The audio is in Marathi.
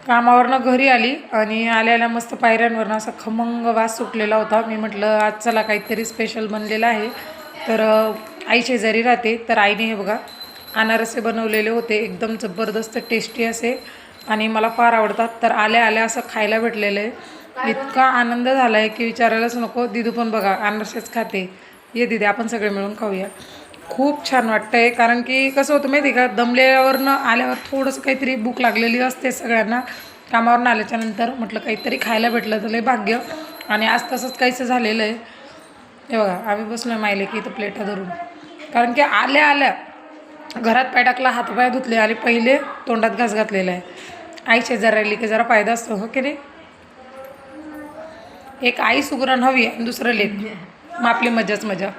कामावरनं घरी आली आणि आल्याला मस्त पायऱ्यांवरनं असा खमंग वास सुटलेला होता. मी म्हटलं आज चला काहीतरी स्पेशल बनलेलं आहे. तर आई शेजारी राहते, तर आईने हे बघा अनारसे बनवलेले होते, एकदम जबरदस्त टेस्टी असे आणि मला फार आवडतात. तर आल्या आल्या असं खायला भेटलेलं आहे. इतका आनंद झाला आहे की विचारायलाच नको. दिदू पण बघा अनारसेच खाते. ये दिदी आपण सगळे मिळून खाऊया. खूप छान वाटतं आहे, कारण की कसं होतं माहिती आहे का, दमल्यावरनं आल्यावर थोडंसं काहीतरी भूक लागलेली असते सगळ्यांना. कामावरून आल्याच्यानंतर म्हटलं काहीतरी खायला भेटलं तर लय भाग्य. आणि आज तसंच काहीसं झालेलं आहे. हे बघा आम्ही बसलो माहिले की इथं प्लेटा धरून, कारण की आल्या आल्या घरात पाय टाकला, हातपाय धुतले आणि पहिले तोंडात घास घातलेला आहे. आई शेजार राहिली की जरा फायदा असतो, हो की नाही. एक आई सुगरण हवी आणि दुसरं लेक, मग आपली मजाच मजा.